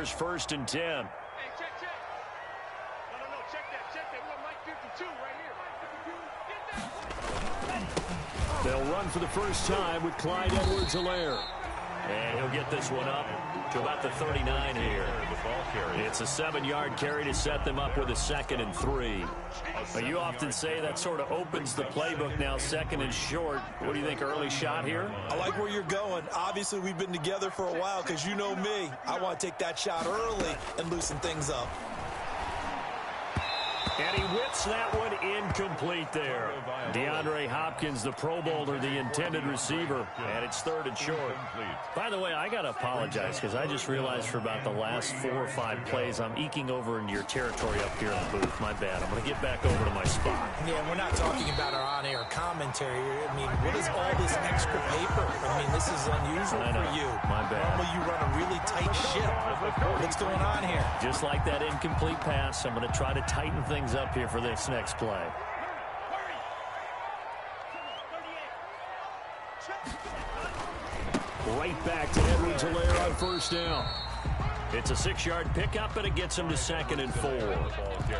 Here's 1st and 10. Hey, check. No, check that. We got Mike 52 right here. They'll run for the first time with Clyde Edwards-Helaire. And he'll get this one up to about the 39 here. It's a 7-yard carry to set them up with a 2nd and 3. You often say that sort of opens the playbook now, 2nd and short. What do you think, early shot here? I like where you're going. Obviously, we've been together for a while because you know me. I want to take that shot early and loosen things up. And he whips that one incomplete there. DeAndre Hopkins, the Pro Bowler, the intended receiver, and it's 3rd and short. By the way, I got to apologize because I just realized for about the last 4 or 5 plays, I'm eking over into your territory up here in the booth. My bad. I'm going to get back over to my spot. Yeah, we're not talking about our on-air commentary. I mean, what is all this extra paper? I mean, this is unusual for you. My bad. Normally you run a really tight ship. What's going on here? Just like that incomplete pass, I'm going to try to tighten things up here for this next play. Right back to Edwards-Helaire on 1st down. It's a 6-yard pickup, and it gets him to 2nd and 4.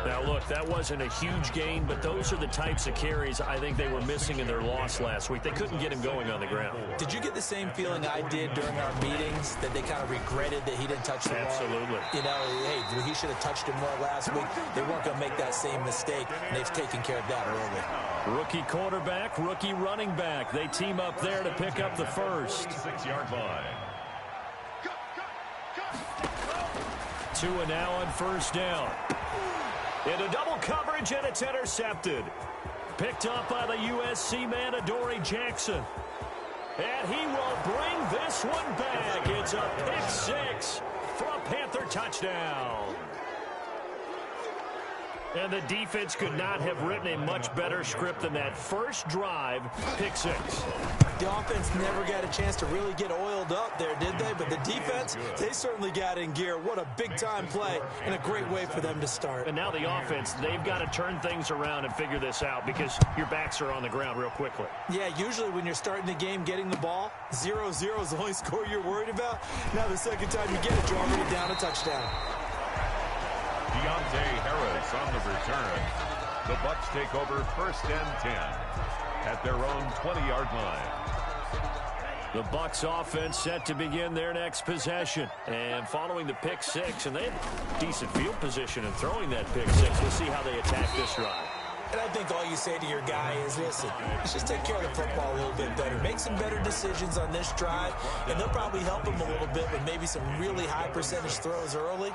Now, look, that wasn't a huge gain, but those are the types of carries I think they were missing in their loss last week. They couldn't get him going on the ground. Did you get the same feeling I did during our meetings, that they kind of regretted that he didn't touch the ball? Absolutely. You know, hey, he should have touched it more last week. They weren't going to make that same mistake, and they've taken care of that early. Rookie quarterback, rookie running back. They team up there to pick up the first. 6-yard line. 2 and now on 1st down. Into double coverage, and it's intercepted. Picked up by the USC man, Adoree Jackson. And he will bring this one back. It's a pick 6 for a Panther touchdown. And the defense could not have written a much better script than that first drive, pick 6. The offense never got a chance to really get oiled up there, did they? But the defense, they certainly got in gear. What a big-time play and a great way for them to start. And now the offense, they've got to turn things around and figure this out because your backs are on the ground real quickly. Yeah, usually when you're starting the game getting the ball, 0-0 is the only score you're worried about. Now the second time you get it, you're already down a touchdown. Deontay Harris on the return. The Bucs take over 1st and 10 at their own 20-yard line. The Bucs offense set to begin their next possession. And following the pick 6, and they have decent field position in throwing that pick 6. We'll see how they attack this drive. And I think all you say to your guy is, listen, let's just take care of the football a little bit better. Make some better decisions on this drive, and they'll probably help him a little bit with maybe some really high percentage throws early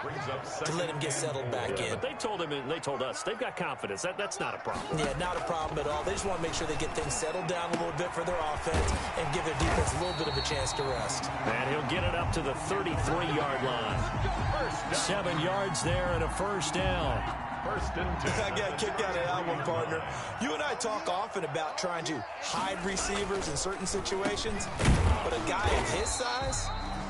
to let him get settled back in. But they told him and they told us they've got confidence. That's not a problem. Yeah, not a problem at all. They just want to make sure they get things settled down a little bit for their offense and give their defense a little bit of a chance to rest. And he'll get it up to the 33-yard line. 7 yards there and a 1st down. 1st and 10. I got a kick out of that one, partner. You and I talk often about trying to hide receivers in certain situations, but a guy of his size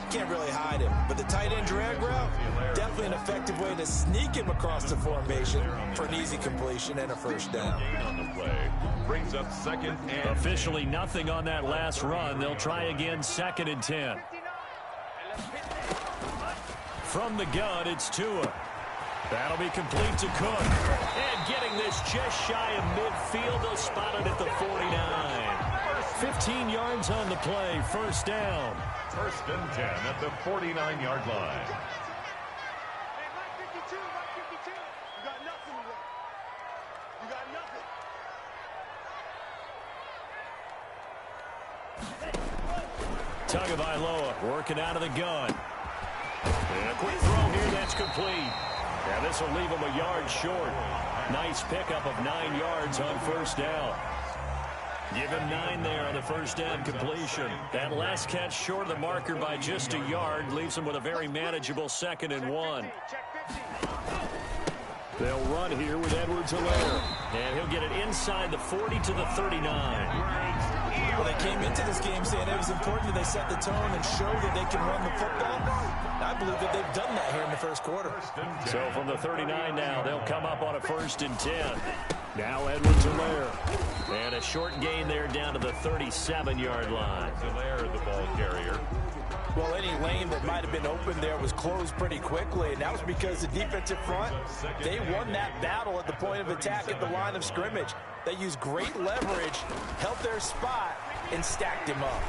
can't really hide him. But the tight end drag route, definitely an effective way to sneak him across the formation for an easy completion and a 1st down. On the play brings up 2nd and officially nothing on that last run. They'll try again, 2nd and 10. From the gun, it's Tua. That'll be complete to Cook. And getting this just shy of midfield. They'll spot it at the 49. 15 yards on the play. 1st down. 1st and 10 at the 49-yard line. Tagovailoa working out of the gun. And a quick throw here, that's complete. Yeah, this will leave him a yard short. Nice pickup of 9 yards on 1st down. Give him 9 there on the 1st down completion. That last catch short of the marker by just a yard leaves him with a very manageable 2nd and 1. They'll run here with Edwards-Helaire. And he'll get it inside the 40 to the 39. Well, they came into this game saying it was important that they set the tone and show that they can run the football. I believe that they've done that here in the 1st quarter. So from the 39 now, they'll come up on a 1st and 10. Now Edwards-Helaire. And a short gain there down to the 37-yard line. Helaire, the ball carrier. Well, any lane that might have been open there was closed pretty quickly, and that was because the defensive front, they won that battle at the point of attack at the line of scrimmage. They used great leverage, held their spot, and stacked him up.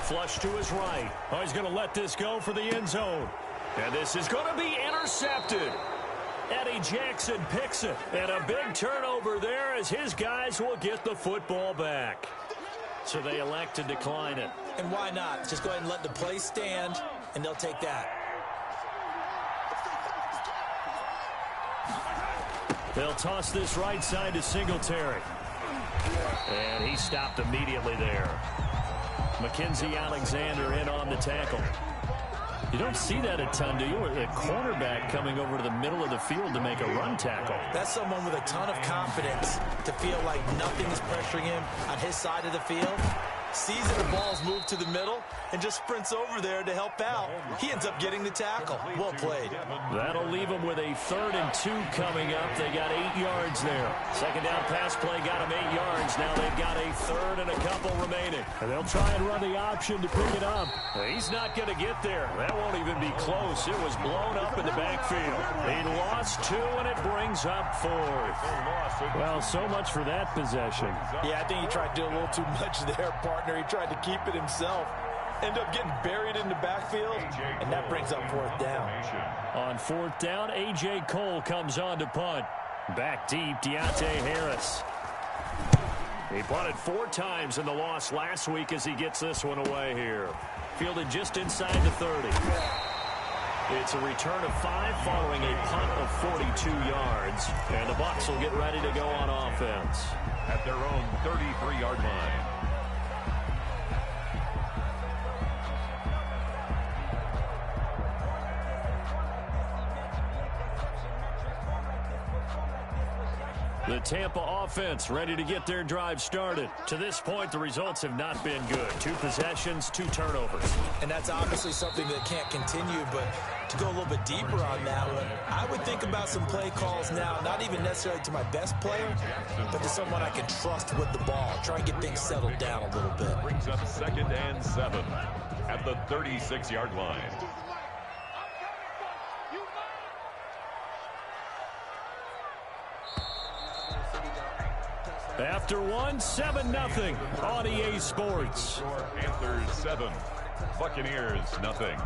Flush to his right. Oh, he's going to let this go for the end zone. And this is going to be intercepted. Eddie Jackson picks it. And a big turnover there as his guys will get the football back. So they elect to decline it. And why not? Just go ahead and let the play stand, and they'll take that. They'll toss this right side to Singletary. And he stopped immediately there. Mackenzie Alexander in on the tackle. You don't see that a ton, do you? A cornerback coming over to the middle of the field to make a run tackle. That's someone with a ton of confidence to feel like nothing is pressuring him on his side of the field. Sees that the ball's moved to the middle and just sprints over there to help out. He ends up getting the tackle. Well played. That'll leave them with a 3rd and 2 coming up. They got 8 yards there. Second down pass play got them 8 yards. Now they've got a 3rd and a couple remaining. And they'll try and run the option to pick it up. He's not going to get there. That won't even be close. It was blown up in the backfield. He lost 2, and it brings up 4th. Well, so much for that possession. Yeah, I think he tried to do a little too much there, partner. He tried to keep it himself. End up getting buried in the backfield, and that brings up 4th down. On 4th down, A.J. Cole comes on to punt. Back deep, Deontay Harris. He punted 4 times in the loss last week as he gets this one away here. Fielded just inside the 30. It's a return of 5 following a punt of 42 yards. And the Bucs will get ready to go on offense. At their own 33-yard line. The Tampa offense ready to get their drive started. To this point, the results have not been good. 2 possessions, 2 turnovers. And that's obviously something that can't continue, but to go a little bit deeper on that one, I would think about some play calls now, not even necessarily to my best player, but to someone I can trust with the ball. Try and get things settled down a little bit. Brings up 2nd and 7 at the 36-yard line. After 1, 7-0 on EA Sports. Panthers 7, Buccaneers nothing.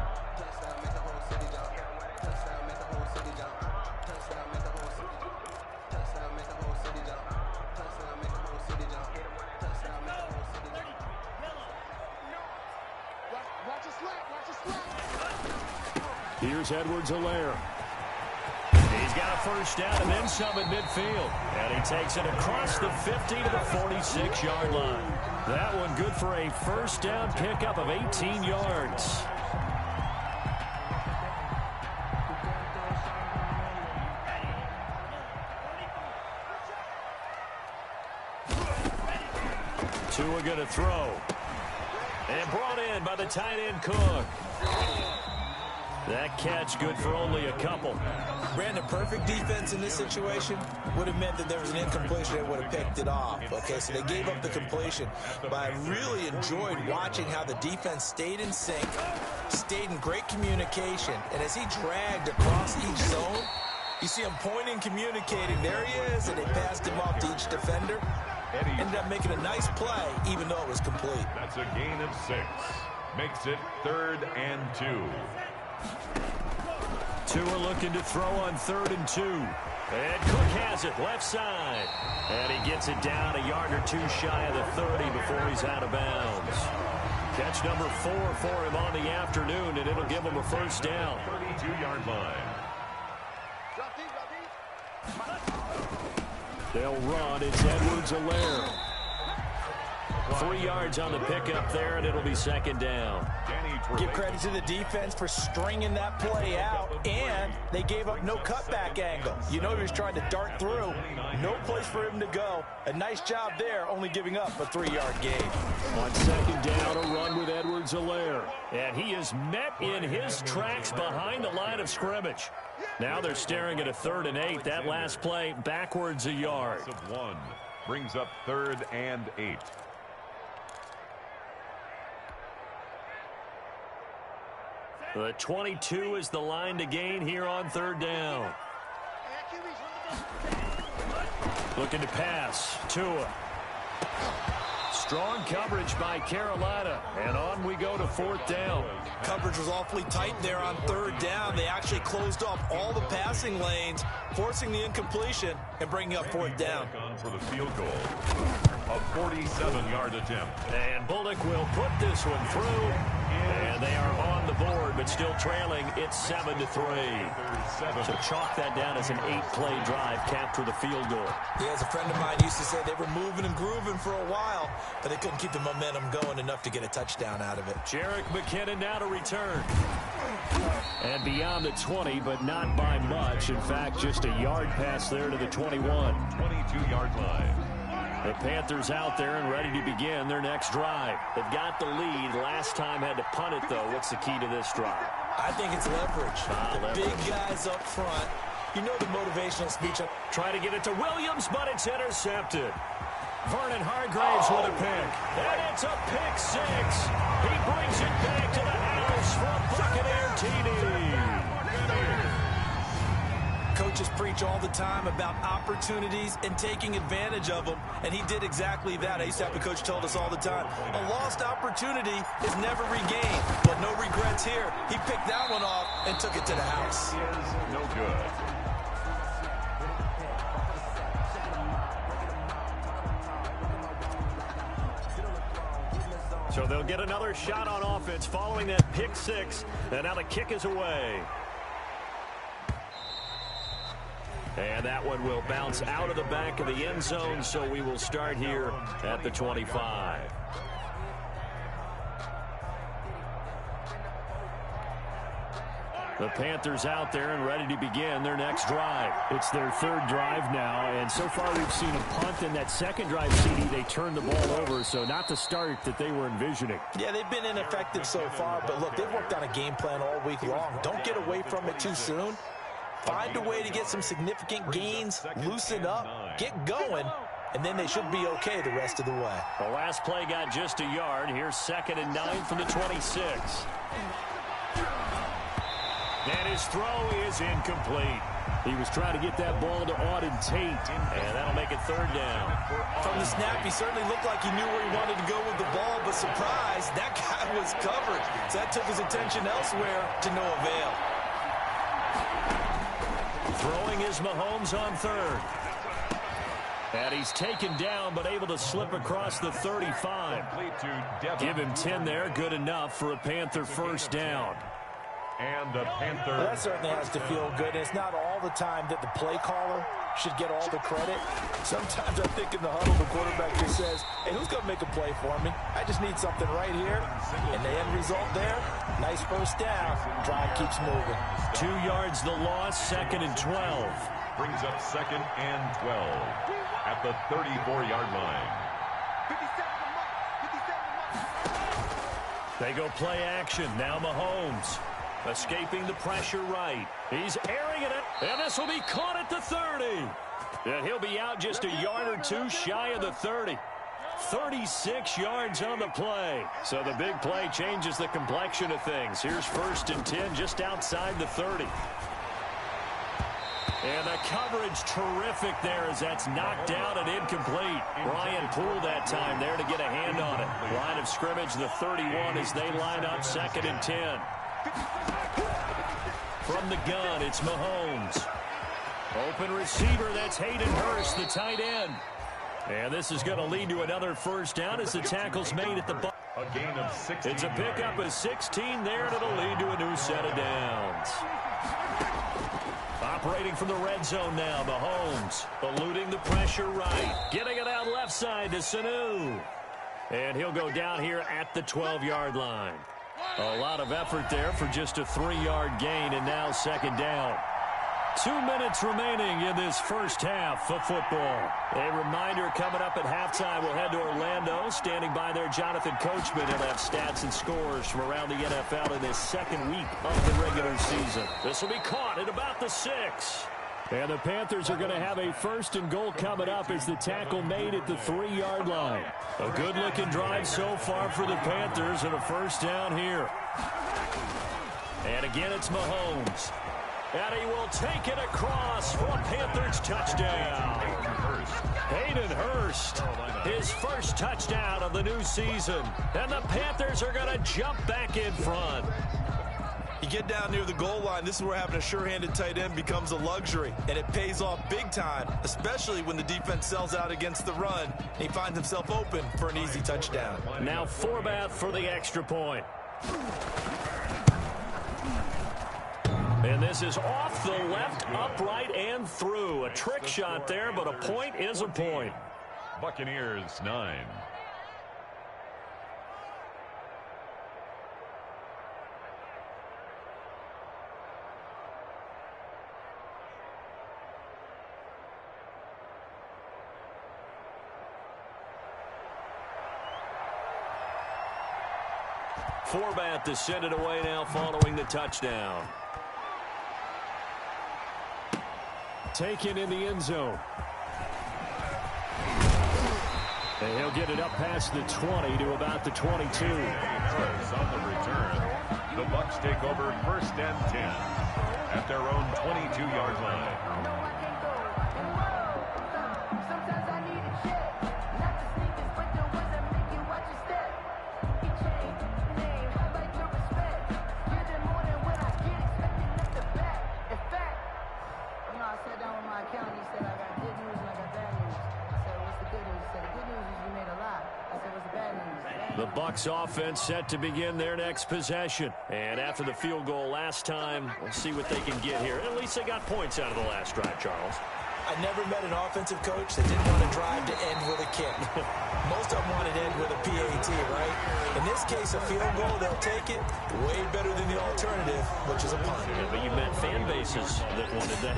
Here's Edwards-Helaire. He's got a 1st down and then some at midfield. And he takes it across the 50 to the 46-yard line. That one good for a 1st down pickup of 18 yards. Tua going to throw. And brought in by the tight end Cook. That catch good for only a couple. Brandon, perfect defense in this situation would have meant that there was an incompletion that would have picked it off. Okay, so they gave up the completion. But I really enjoyed watching how the defense stayed in sync, stayed in great communication. And as he dragged across each zone, you see him pointing, communicating. There he is, and they passed him off to each defender. Ended up making a nice play, even though it was complete. That's a gain of 6. Makes it 3rd and 2. Tua looking to throw on 3rd and 2. And Cook has it left side. And he gets it down a yard or 2 shy of the 30 before he's out of bounds. Catch number 4 for him on the afternoon, and it'll give him a 1st down. 32-yard line. They'll run. It's Edwards-Helaire. 3 yards on the pickup there, and it'll be 2nd down. Give credit to the defense for stringing that play out, and they gave up no cutback angle. You know he was trying to dart through. No place for him to go. A nice job there, only giving up a 3-yard gain. On 2nd down, a run with Edwards-Helaire. And he is met in his tracks behind the line of scrimmage. Now they're staring at a 3rd and 8. That last play backwards a yard. Of 1 brings up 3rd and 8. The 22 is the line to gain here on third down. Looking to pass. Tua. Strong coverage by Carolina. And on we go to fourth down. Coverage was awfully tight there on third down. They actually closed off all the passing lanes, forcing the incompletion and bringing up fourth down. For the field goal. A 47-yard attempt. And Bullock will put this one through. And they are on the board, but still trailing. It's 7-3. So chalk that down as an 8-play drive, capture the field goal. Yeah, as a friend of mine used to say, they were moving and grooving for a while, but they couldn't keep the momentum going enough to get a touchdown out of it. Jerick McKinnon now to return. And beyond the 20, but not by much. In fact, just a yard pass there to the 21. 22-yard line. The Panthers out there and ready to begin their next drive. They've got the lead. Last time had to punt it, though. What's the key to this drive? I think it's leverage. The big guys up front. You know the motivational speech. Try to get it to Williams, but it's intercepted. Vernon Hargraves with a pick. And it's a pick six. He brings it back to the house from Buccaneer TD. Coaches preach all the time about opportunities and taking advantage of them, and he did exactly that. I used to have a coach told us all the time, a lost opportunity is never regained. But no regrets here. He picked that one off and took it to the house. No good. So they'll get another shot on offense following that pick six, and now the kick is away. And that one will bounce out of the back of the end zone, so we will start here at the 25. The Panthers out there and ready to begin their next drive. It's their third drive now, and so far we've seen a punt. In that second drive, CD, they turned the ball over, so not the start that they were envisioning. Yeah, they've been ineffective so far, but look, they've worked on a game plan all week long. Don't get away from it too soon. Find a way to get some significant gains, loosen up, get going, and then they should be okay the rest of the way. The last play got just a yard. Here's 2nd and 9 from the 26. And his throw is incomplete. He was trying to get that ball to Auden Tate, and that'll make it third down. From the snap, he certainly looked like he knew where he wanted to go with the ball, but surprise, that guy was covered. So that took his attention elsewhere to no avail. Throwing is Mahomes on third. And he's taken down, but able to slip across the 35. Give him 10 there, good enough for a Panther first down. And the Panther. Well, that certainly has to feel good. It's not all the time that the play caller should get all the credit. Sometimes I think in the huddle, the quarterback just says, hey, who's going to make a play for me? I just need something right here. And the end result there, nice first down. Drive keeps moving. 2 yards the loss, 2nd and 12. Brings up 2nd and 12 at the 34-yard line. They go play action. Now Mahomes escaping the pressure right. He's airing it, and this will be caught at the 30. And he'll be out just a yard or two shy of the 30. 36 yards on the play. So the big play changes the complexion of things. Here's 1st and 10 just outside the 30. And the coverage terrific there as that's knocked down and incomplete. Ryan Poole that time there to get a hand on it. Line of scrimmage, the 31 as they line up 2nd and 10. From the gun, it's Mahomes. Open receiver, that's Hayden Hurst, the tight end. And this is going to lead to another first down as the tackle's made at the ball. A gain of 16. It's a pickup of 16 there, and it'll lead to a new set of downs. Operating from the red zone now, Mahomes eluding the pressure right. Getting it out left side to Sanu. And he'll go down here at the 12-yard line. A lot of effort there for just a 3-yard gain, and now 2nd down. 2 minutes remaining in this first half of football. A reminder coming up at halftime, we'll head to Orlando. Standing by there, Jonathan Coachman. He'll have stats and scores from around the NFL in this 2nd week of the regular season. This will be caught at about the 6. And the Panthers are going to have a 1st and goal coming up as the tackle made at the 3-yard line. A good-looking drive so far for the Panthers and a first down here. And again, it's Mahomes. And he will take it across for a Panthers touchdown. Hayden Hurst, his first touchdown of the new season. And the Panthers are going to jump back in front. You get down near the goal line, this is where having a sure-handed tight end becomes a luxury, and it pays off big time, especially when the defense sells out against the run, and he finds himself open for an easy touchdown. Now Forbath for the extra point. And this is off the left, upright, and through. A trick shot there, but a point is a point. Buccaneers 9. Forbath to send it away now following the touchdown. Taken in the end zone. And he'll get it up past the 20 to about the 22. On the return, the Bucs take over 1st and 10 at their own 22-yard line. The Bucs offense set to begin their next possession. And after the field goal last time, we'll see what they can get here. At least they got points out of the last drive, Charles. I never met an offensive coach that didn't want to drive to end with a kick. Most of them wanted to end with a PAT, right? In this case, a field goal, they'll take it way better than the alternative, which is a punt. Yeah, but you met fan bases that wanted that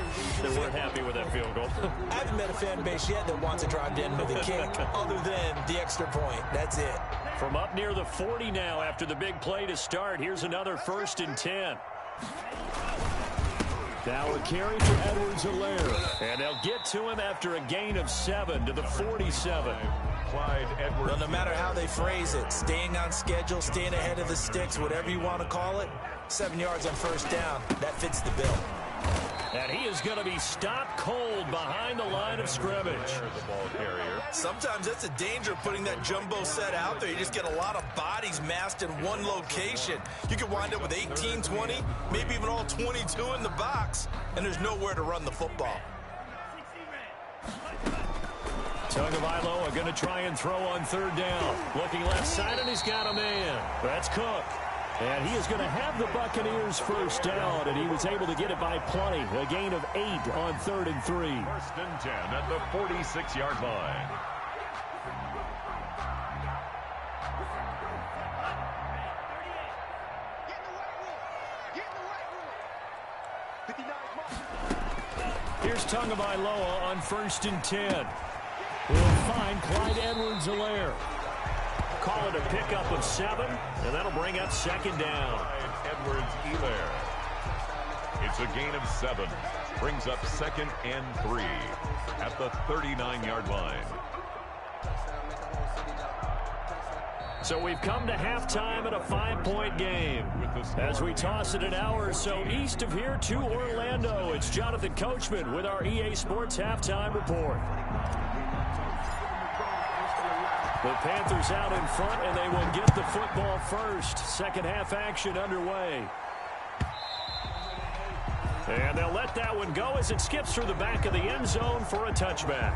weren't happy with that field goal. I haven't met a fan base yet that wants to drive to end with a kick other than the extra point. That's it. From up near the 40 now after the big play to start, here's another 1st and 10. Now a carry for Edwards-Helaire. And they'll get to him after a gain of 7 to the 47. Clyde Edwards. Well, no matter how they phrase it, staying on schedule, staying ahead of the sticks, whatever you want to call it, 7 yards on 1st down, that fits the bill. And he is going to be stopped cold behind the line of scrimmage. The ball carrier. Sometimes that's a danger of putting that jumbo set out there. You just get a lot of bodies massed in one location. You could wind up with 18, 20, maybe even all 22 in the box, and there's nowhere to run the football. Tagovailoa going to try and throw on 3rd down. Looking left side, and he's got a man. That's Cook. And he is going to have the Buccaneers 1st down, and he was able to get it by plenty. A gain of 8 on 3rd and 3. 1st and 10 at the 46-yard line. Here's Tagovailoa on 1st and 10. We'll find Clyde Edwards-Helaire. Call it a pickup of 7, and that'll bring up 2nd down. Edwards-Helaire. It's a gain of 7. Brings up 2nd and 3 at the 39-yard line. So we've come to halftime at a 5-point game. As we toss it an hour or so east of here to Orlando, it's Jonathan Coachman with our EA Sports Halftime Report. The Panthers out in front, and they will get the football first. Second half action underway. And they'll let that one go as it skips through the back of the end zone for a touchback.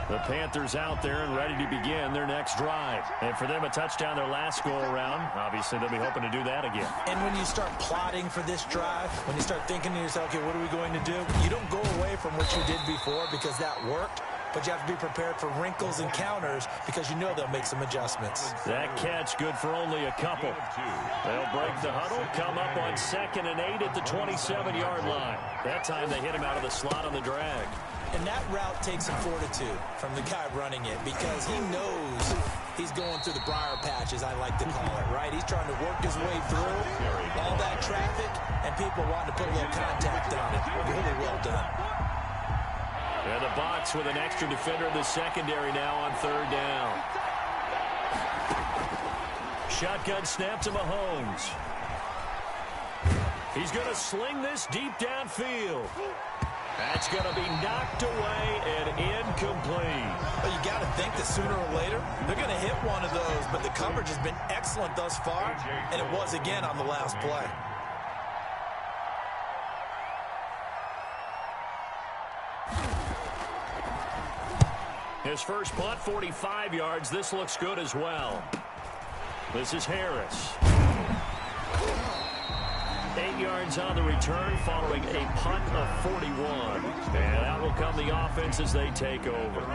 The Panthers out there and ready to begin their next drive. And for them, a touchdown their last go-around. Obviously, they'll be hoping to do that again. And when you start plotting for this drive, when you start thinking to yourself, okay, what are we going to do? You don't go away from what you did before because that worked. But you have to be prepared for wrinkles and counters because you know they'll make some adjustments. That catch good for only a couple. They'll break the huddle, come up on 2nd and 8 at the 27-yard line. That time they hit him out of the slot on the drag. And that route takes some fortitude from the guy running it because he knows he's going through the briar patch, as I like to call it, right? He's trying to work his way through all that traffic, and people wanting to put a little contact on it. Really well done. And the box with an extra defender in the secondary now on 3rd down. Shotgun snap to Mahomes. He's going to sling this deep downfield. That's going to be knocked away and incomplete. Well, you got to think that sooner or later they're going to hit one of those, but the coverage has been excellent thus far, and it was again on the last play. His first punt, 45 yards. This looks good as well. This is Harris. 8 yards on the return following a punt of 41. And out will come the offense as they take over.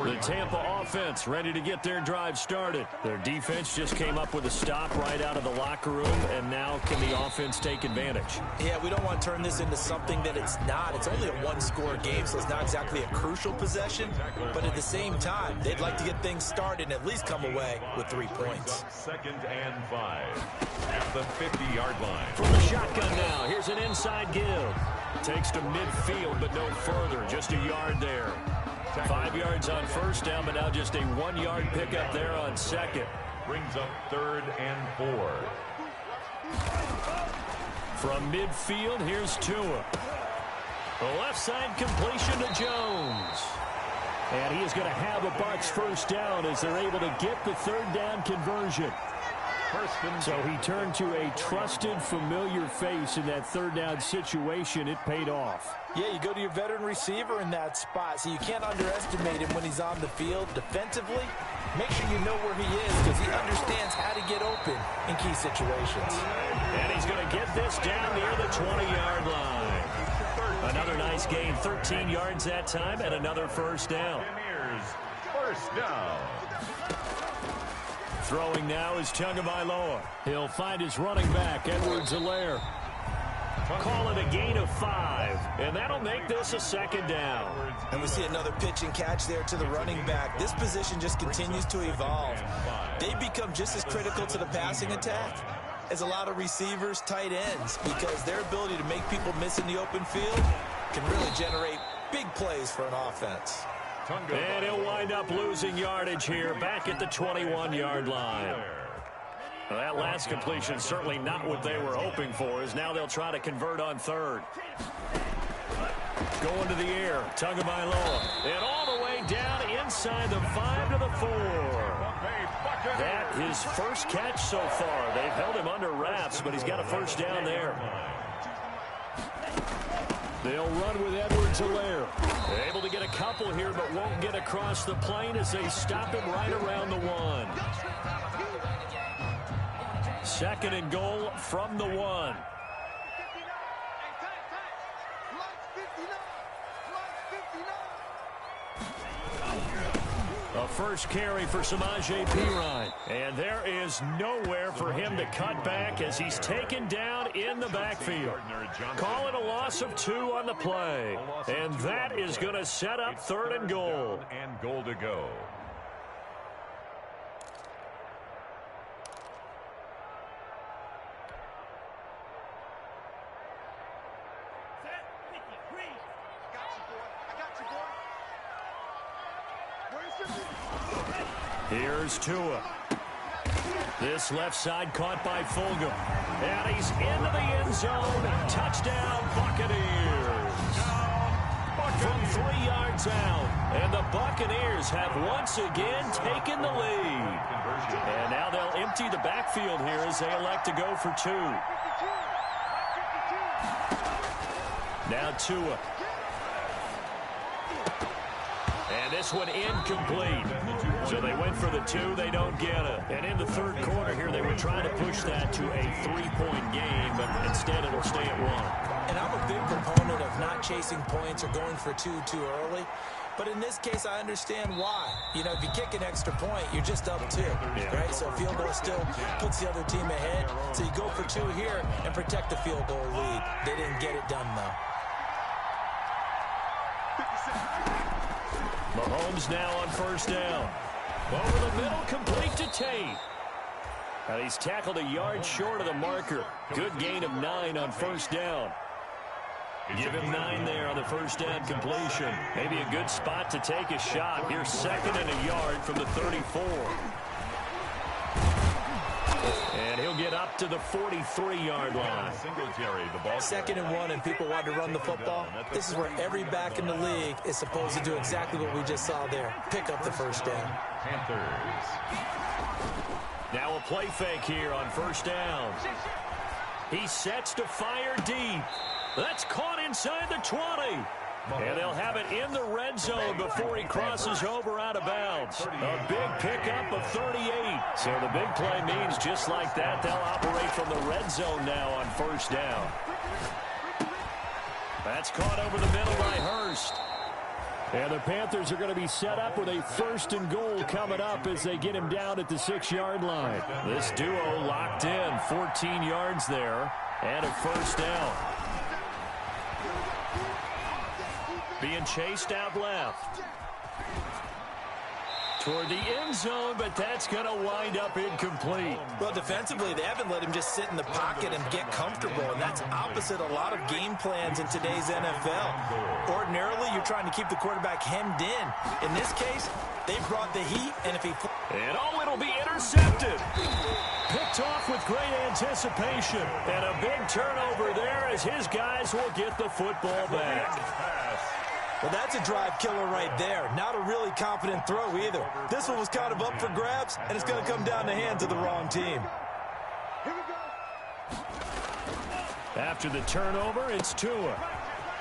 The Tampa offense ready to get their drive started. Their defense just came up with a stop right out of the locker room, and now can the offense take advantage? Yeah, we don't want to turn this into something that it's not. It's only a one-score game, so it's not exactly a crucial possession. But at the same time, they'd like to get things started and at least come away with 3 points. 2nd and 5 at the 50-yard line. From the shotgun now, here's an inside give. Takes to midfield, but no further. Just a yard there. 5 yards on first down, but now just a 1-yard pickup there on second. Brings up 3rd and 4. From midfield, here's Tua. The left side completion to Jones. And he is going to have a Bucs first down as they're able to get the 3rd down conversion. So he turned to a trusted, familiar face in that 3rd down situation. It paid off. Yeah, you go to your veteran receiver in that spot, so you can't underestimate him when he's on the field. Defensively, make sure you know where he is because he understands how to get open in key situations. And he's going to get this down near the 20-yard line. Another nice gain, 13 yards that time, and another first down. First down. Throwing now is Tagovailoa. He'll find his running back, Edwards-Helaire. Call it a gain of 5, and that'll make this a 2nd down. And we see another pitch and catch there to the running back. This position just continues to evolve. They become just as critical to the passing attack as a lot of receivers, tight ends, because their ability to make people miss in the open field can really generate big plays for an offense. And he'll wind up losing yardage here back at the 21-yard line. Well, that last completion certainly not what they were hoping for, as now they'll try to convert on 3rd. Going to the air, Tagovailoa, and all the way down inside the 5 to the 4. That his first catch so far. They've held him under wraps, but he's got a first down there. They'll run with Edwards-Helaire. Able to get a couple here, but won't get across the plane as they stop him right around the 1. 2nd and goal from the 1. A first carry for Samaje Perine. And there is nowhere for him to cut back as he's taken down in the backfield. Call it a loss of 2 on the play. And that is going to set up 3rd and goal. And goal to go. Here's Tua. This left side caught by Fulgham. And he's into the end zone. Touchdown, Buccaneers. From 3 yards out. And the Buccaneers have once again taken the lead. And now they'll empty the backfield here as they elect to go for 2. Now Tua. And this one incomplete. So they went for the 2. They don't get it. And in the 3rd quarter here, they were trying to push that to a 3-point game, but instead it'll stay at 1. And I'm a big proponent of not chasing points or going for 2 too early. But in this case, I understand why. You know, if you kick an extra point, you're just up 2, right? So field goal still puts the other team ahead. So you go for 2 here and protect the field goal lead. They didn't get it done, though. Mahomes now on first down. Over the middle, complete to Tate. And he's tackled a yard short of the marker. Good gain of 9 on first down. Give him 9 there on the first down completion. Maybe a good spot to take a shot. Here's 2nd and a yard from the 34. And he'll He'll get up to the 43-yard line. Second and 1, and people want to run the football. This is where every back in the league is supposed to do exactly what we just saw there. Pick up the first down. Panthers. Now a play fake here on first down. He sets to fire deep. That's caught inside the 20. And they'll have it in the red zone before he crosses over out of bounds. A big pickup of 38. So the big play means just like that, they'll operate from the red zone now on first down. That's caught over the middle by Hurst. And the Panthers are going to be set up with a first and goal coming up as they get him down at the 6-yard line. This duo locked in, 14 yards there, and a first down. Being chased out left. Toward the end zone, but that's going to wind up incomplete. Well, defensively, they haven't let him just sit in the pocket and get comfortable, and that's opposite a lot of game plans in today's NFL. Ordinarily, you're trying to keep the quarterback hemmed in. In this case, they brought the heat, and if he... And oh, it'll be intercepted. Picked off with great anticipation, and a big turnover there as his guys will get the football back. Well, that's a drive killer right there. Not a really confident throw either. This one was kind of up for grabs, and it's going to come down the hands of the wrong team. After the turnover, it's Tua.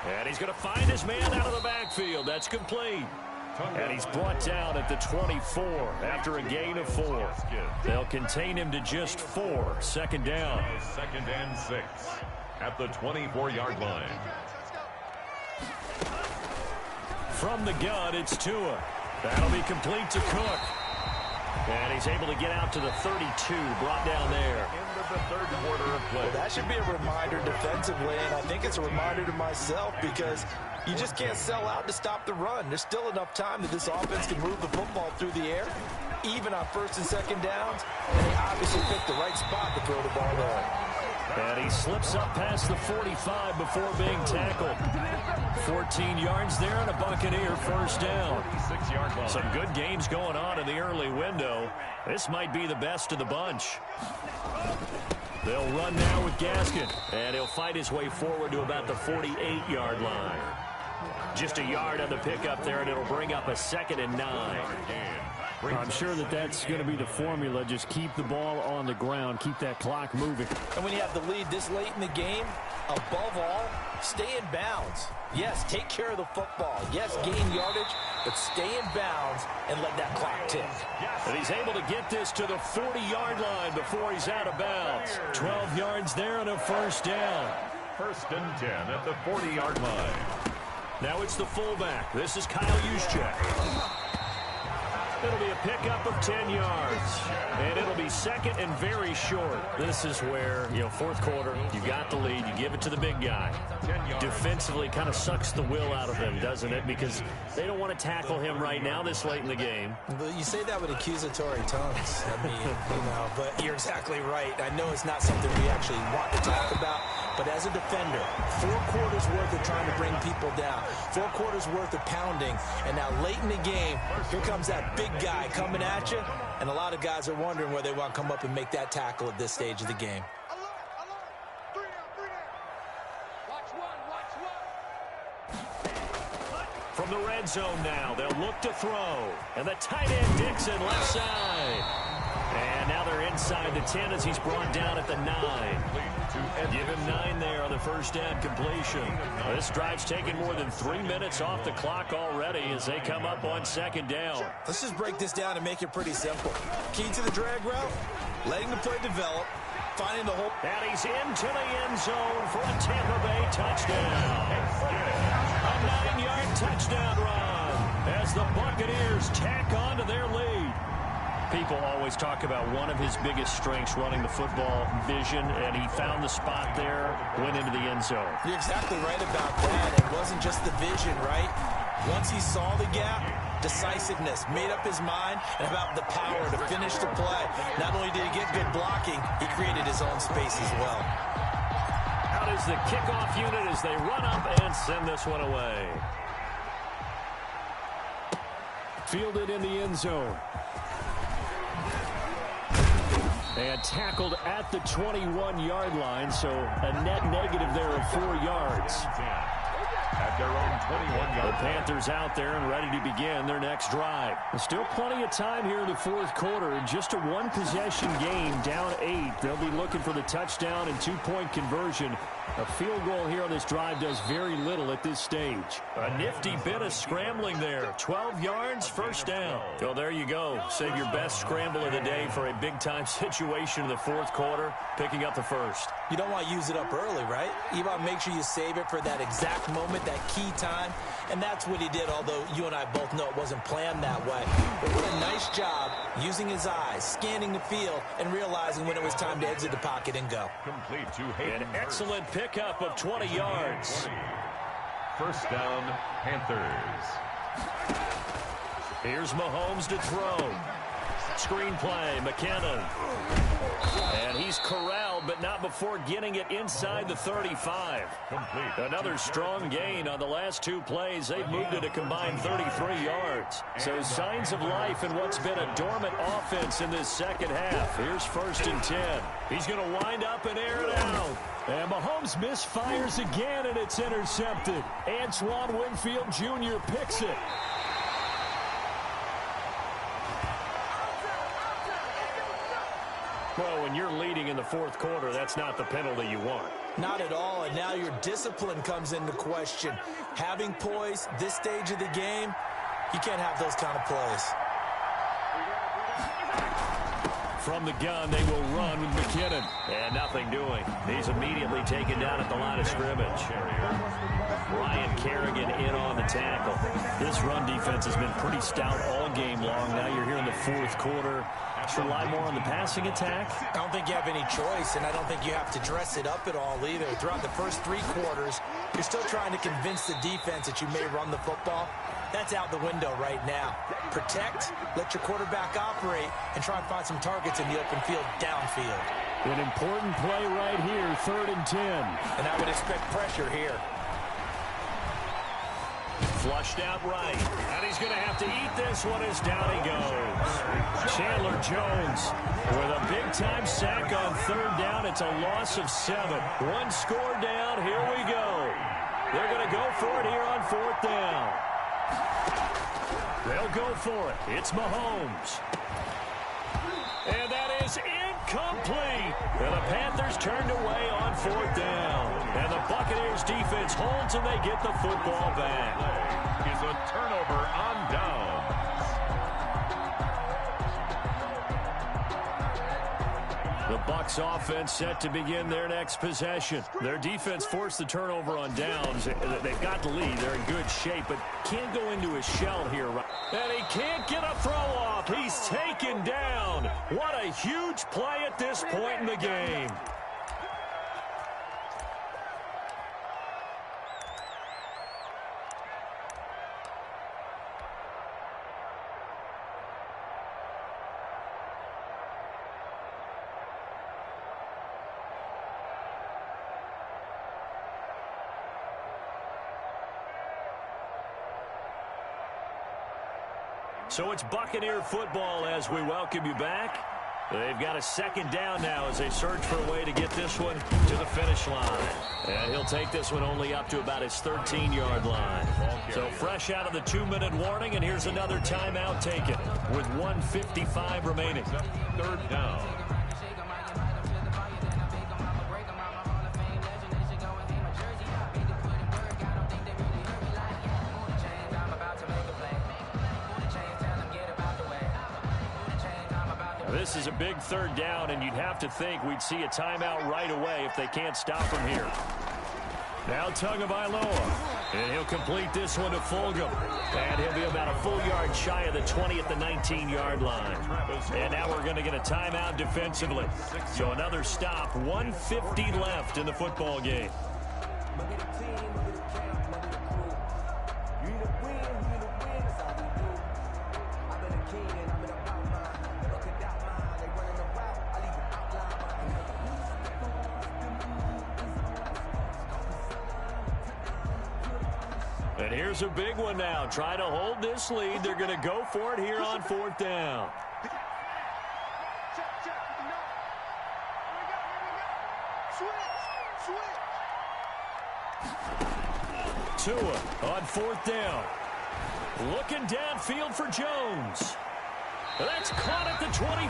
And he's going to find his man out of the backfield. That's complete. And he's brought down at the 24 after a gain of 4. They'll contain him to just 4. Second down. Second and 6 at the 24-yard line. From the gun, it's Tua. That'll be complete to Cook. And he's able to get out to the 32, brought down there. Into the third quarter of play. Well, that should be a reminder defensively, and I think it's a reminder to myself because you just can't sell out to stop the run. There's still enough time that this offense can move the football through the air, even on first and second downs, and they obviously picked the right spot to throw the ball there. And he slips up past the 45 before being tackled. 14 yards there and a Buccaneer first down. Some good games going on in the early window. This might be the best of the bunch. They'll run now with Gaskin, and he'll fight his way forward to about the 48-yard line. Just a yard on the pickup there, and it'll bring up a 2nd and 9. I'm sure that that's going to be the formula. Just keep the ball on the ground. Keep that clock moving. And when you have the lead this late in the game, above all, stay in bounds. Yes, take care of the football. Yes, gain yardage, but stay in bounds and let that clock tick. And he's able to get this to the 40-yard line before he's out of bounds. 12 yards there and a first down. First and 10 at the 40-yard line. Now it's the fullback. This is Kyle Juszczyk. It'll be a pickup of 10 yards. And it'll be second and very short. This is where, fourth quarter, you got the lead, you give it to the big guy. Defensively kind of sucks the will out of him, doesn't it? Because they don't want to tackle him right now this late in the game. But you say that with accusatory tones. I mean, but you're exactly right. I know it's not something we actually want to talk about. But as a defender, 4 quarters worth of trying to bring people down, 4 quarters worth of pounding, and now late in the game, here comes that big guy coming at you, and a lot of guys are wondering where they want to come up and make that tackle at this stage of the game. From the red zone now, they'll look to throw, and the tight end Dixon left side. And now they're inside the 10 as he's brought down at the 9. Give him 9 there on the first down completion. This drive's taken more than 3 minutes off the clock already as they come up on second down. Let's just break this down and make it pretty simple. Key to the drag route, letting the play develop, finding the hole. And he's into the end zone for a Tampa Bay touchdown. A 9-yard touchdown run as the Buccaneers tack on to their lead. People always talk about one of his biggest strengths, running the football, vision, and he found the spot there, went into the end zone. You're exactly right about that. It wasn't just the vision, right? Once he saw the gap, decisiveness, made up his mind, and about the power to finish the play. Not only did he get good blocking, he created his own space as well. Out is the kickoff unit as they run up and send this one away. Fielded in the end zone. And tackled at the 21-yard line, so a net negative there of 4 yards. At their own 21-yard The Panthers out there and ready to begin their next drive. There's still plenty of time here in the fourth quarter. Just a one-possession game, down 8. They'll be looking for the touchdown and two-point conversion. A field goal here on this drive does very little at this stage. A nifty bit of scrambling there. 12 yards, first down. Well, there you go. Save your best scramble of the day for a big-time situation in the fourth quarter, picking up the first. You don't want to use it up early, right? You want to make sure you save it for that exact moment, that key time. And that's what he did, although you and I both know it wasn't planned that way. But what a nice job using his eyes, scanning the field, and realizing when it was time to exit the pocket and go. complete to Hayden. An excellent pickup of 20 yards. First down, Panthers. Here's Mahomes to throw. Screen play, McKinnon. And he's corralled, but not before getting it inside the 35. Complete. Another strong gain on the last two plays. They've moved it a combined 33 yards. So signs of life in what's been a dormant offense in this second half. Here's first and 10. He's going to wind up and air it out. And Mahomes misfires again, and it's intercepted. Antoine Winfield Jr. picks it. Well, when you're leading in the fourth quarter, that's not the penalty you want. Not at all, and now your discipline comes into question. Having poise this stage of the game, you can't have those kind of plays. From the gun, they will run with McKinnon. And nothing doing. He's immediately taken down at the line of scrimmage. Ryan Kerrigan in on the tackle. This run defense has been pretty stout all game long. Now you're here in the fourth quarter. Should rely more on the passing attack. I don't think you have any choice, and I don't think you have to dress it up at all either. Throughout the first 3 quarters, you're still trying to convince the defense that you may run the football. That's out the window right now. Protect, let your quarterback operate, and try and find some targets in the open field downfield. An important play right here, 3rd and 10. And I would expect pressure here. Flushed out right. And he's going to have to eat this one as down he goes. Chandler Jones with a big-time sack on 3rd down. It's a loss of 7. 1 score down. Here we go. They're going to go for it here on 4th down. They'll go for it. It's Mahomes. And that is incomplete. And the Panthers turned away on 4th down. And the Buccaneers defense holds and they get the football back. Is a turnover on downs. The Bucs offense set to begin their next possession. Their defense forced the turnover on downs. They've got the lead. They're in good shape, but can't go into a shell here. And he can't get a throw off. He's taken down. What a huge play at this point in the game. So it's Buccaneer football as we welcome you back. They've got a 2nd down now as they search for a way to get this one to the finish line. And he'll take this one only up to about his 13-yard line. So fresh out of the 2-minute warning, and here's another timeout taken with 1:55 remaining. 3rd down. This is a big 3rd down, and you'd have to think we'd see a timeout right away if they can't stop him here. Now Tagovailoa, and he'll complete this one to Fulgham. And he'll be about a full yard shy of the 20 at the 19-yard line. And now we're going to get a timeout defensively. So another stop, 1:50 left in the football game. And here's a big one now. Trying to hold this lead. They're going to go for it here on 4th down. Tua on 4th down. Looking downfield for Jones. That's caught at the 25.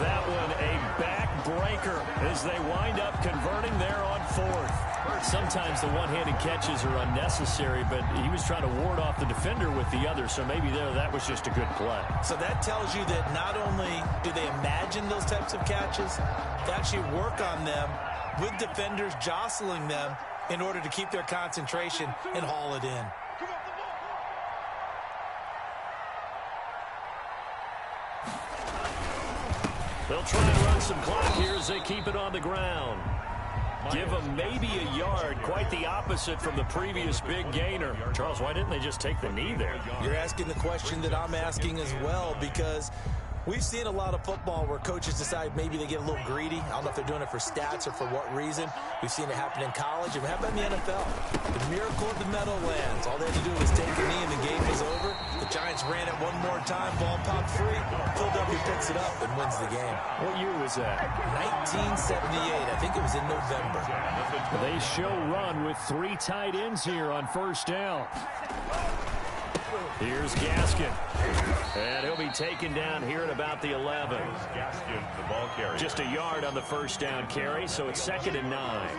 That one a backbreaker as they wind up converting there on 4th. Sometimes the one-handed catches are unnecessary, but he was trying to ward off the defender with the other, so maybe that was just a good play. So that tells you that not only do they imagine those types of catches, they actually work on them with defenders jostling them in order to keep their concentration and haul it in. They'll try and run some clock here as they keep it on the ground. Give them maybe a yard, quite the opposite from the previous big gainer. Charles, why didn't they just take the knee there? You're asking the question that I'm asking as well, because we've seen a lot of football where coaches decide maybe they get a little greedy. I don't know if they're doing it for stats or for what reason. We've seen it happen in college, and how about in the NFL? The miracle of the Meadowlands. All they had to do was take a knee, and the game was over. The Giants ran it one more time. Ball popped free. Philadelphia picks it up and wins the game. What year was that? 1978. I think it was in November. They show run with 3 tight ends here on 1st down. Here's Gaskin. And he'll be taken down here at about the 11. Gaskin, the ball carrier. Just a yard on the 1st down carry, so it's 2nd and 9.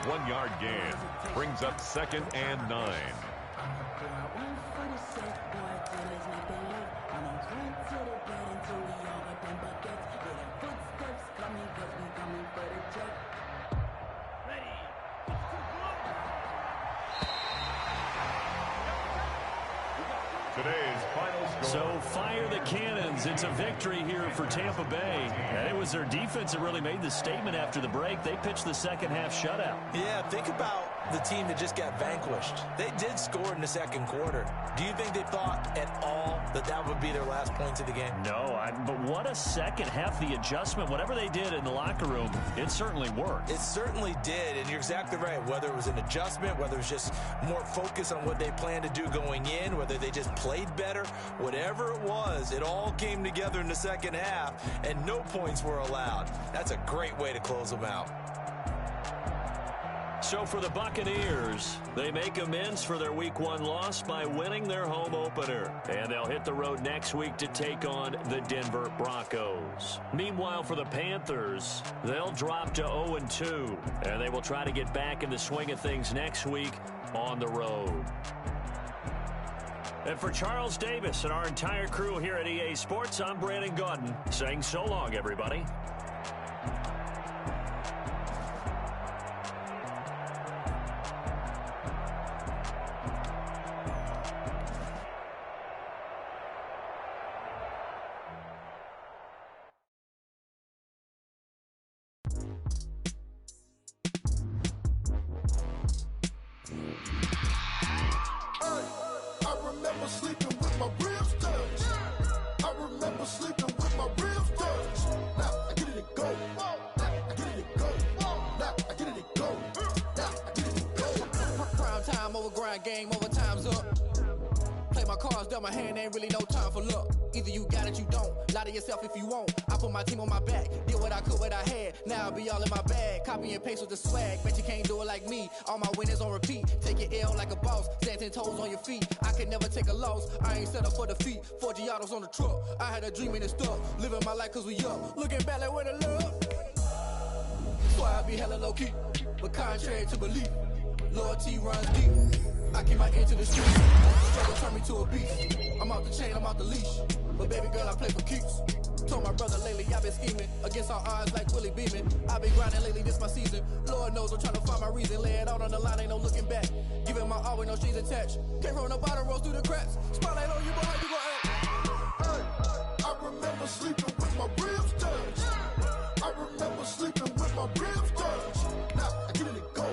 1 yard gain. Brings up 2nd and 9. Today's final score. So fire the cannons. It's a victory here for Tampa Bay. And it was their defense that really made the statement after the break. They pitched the second half shutout. Yeah, think about the team that just got vanquished. They did score in the 2nd quarter. Do you think they thought at all that that would be their last points of the game? No, but what a second half. The adjustment, whatever they did in the locker room, it certainly worked. It certainly did, and you're exactly right. Whether it was an adjustment, whether it was just more focus on what they planned to do going in, whether they just played better, whatever it was, it all came together in the second half, and no points were allowed. That's a great way to close them out. So for the Buccaneers, they make amends for their Week 1 loss by winning their home opener. And they'll hit the road next week to take on the Denver Broncos. Meanwhile, for the Panthers, they'll drop to 0-2. And they will try to get back in the swing of things next week on the road. And for Charles Davis and our entire crew here at EA Sports, I'm Brandon Gaudin saying so long, everybody. Game over, time's up. Play my cards, dealt my hand, ain't really no time for luck. Either you got it, you don't. Lie to yourself if you won't. I put my team on my back, did what I could, what I had. Now I'll be all in my bag, copy and paste with the swag. Bet you can't do it like me. All my winners on repeat. Take your L like a boss, stand 10 toes on your feet. I can never take a loss, I ain't set up for defeat. 4 Giottos on the truck, I had a dream and it stuck. Living my life cause we up, looking back like where the love. So I be hella low key, but contrary to belief, loyalty runs deep. I keep my ear to the streets. Struggle turn me to a beast. I'm out the chain, I'm out the leash. But baby girl, I play for keeps. Told my brother lately, I've been scheming against all odds like Willie Beeman. I've been grinding lately, this my season. Lord knows I'm trying to find my reason. Lay it out on the line, ain't no looking back. Giving my all with no strings attached. Can't roll no bottom, rolls through the cracks. Spotlight on you, but how you gon' act? Hey, I remember sleeping with my ribs touched. I remember sleeping with my ribs touched. Now I get it and go.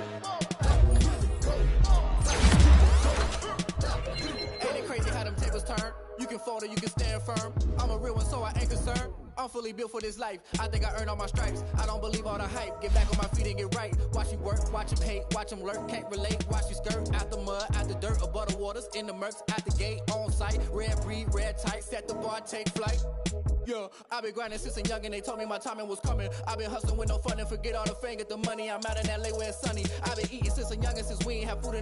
Ain't it crazy how them tables turn? You can fold or you can stand firm. I'm a real one, so I ain't concerned. I'm fully built for this life. I think I earned all my stripes. I don't believe all the hype. Get back on my feet and get right. Watch you work, watch him hate, watch him lurk. Can't relate, watch you skirt. Out the mud, out the dirt, above the waters, in the murks, out the gate, on site. Red breed, red tight, set the bar, take flight. Yeah, I been grinding since a young and they told me my timing was coming. I been hustling with no fun and forget all the fame, get the money. I'm out in LA where it's sunny. I been eating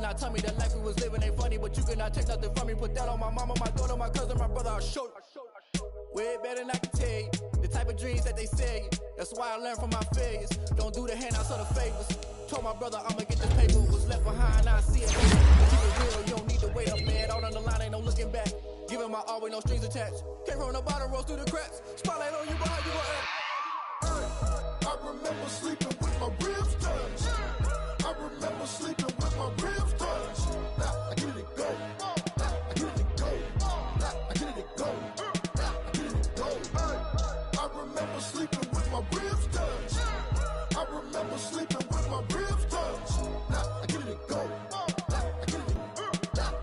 did not tell me that life we was living ain't funny, but you cannot take nothing from me. Put that on my mama, my daughter, my cousin, my brother, I'll show you. Way better than I can tell you. The type of dreams that they sell you. That's why I learned from my failures. Don't do the handouts or the favors. Told my brother I'ma get this paper. Was left behind, I see it. Keep it real, you don't need to wait up, man. Out on the line, ain't no looking back. Giving my all with no strings attached. Came from the bottom, rose through the cracks. Spotlight on you, boy, you gon' act. I remember sleeping with my ribs touched. I remember sleeping with my ribs touched. Now I get it go. I get it go. I get it go. I get it go. I remember sleeping with my ribs touched. I remember sleeping with my ribs touched. Now I get it go. I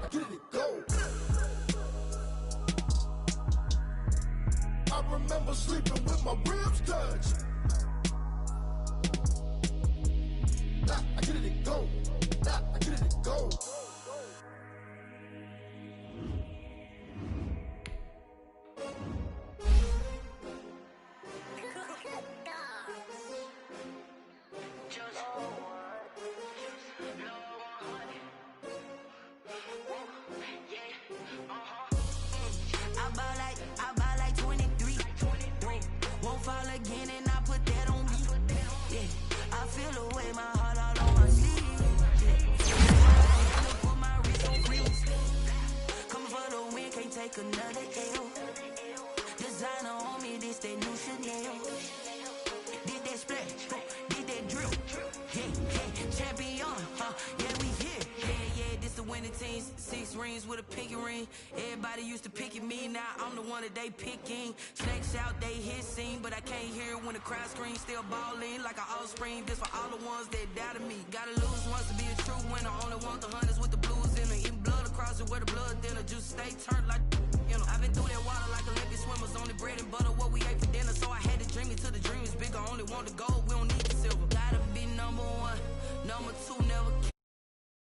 get it go. I remember sleeping with my ribs touched. I get it go. I get it go. I buy like 23. Won't fall again and I put that on me. Yeah, I feel the way my heart all on my sleeve. Yeah, put my wrist on freeze. Coming for the win, can't take another L. Designer on me, this that new Chanel. Did that splash, did that drill. Yeah, champion, yeah, we here. Yeah, this the winning team. 6 rings with a pinky ring. Everybody used to pick at me, now I'm the one that they picking. Snakes out, they hit scene, but I can't hear it when the crowd screams. Still ballin' like an offspring. This for all the ones that doubted me. Gotta lose once to be a true winner. Only want the hunters with the blues in it. Eating blood across it where the blood dinner. Juice stay turned like, you know. I've been through that water like Olympic swimmers. Only bread and butter, what we ate for dinner. So I had to dream it till the dream is bigger. Only want the gold, we don't need the silver. Gotta be number 1, number 2, never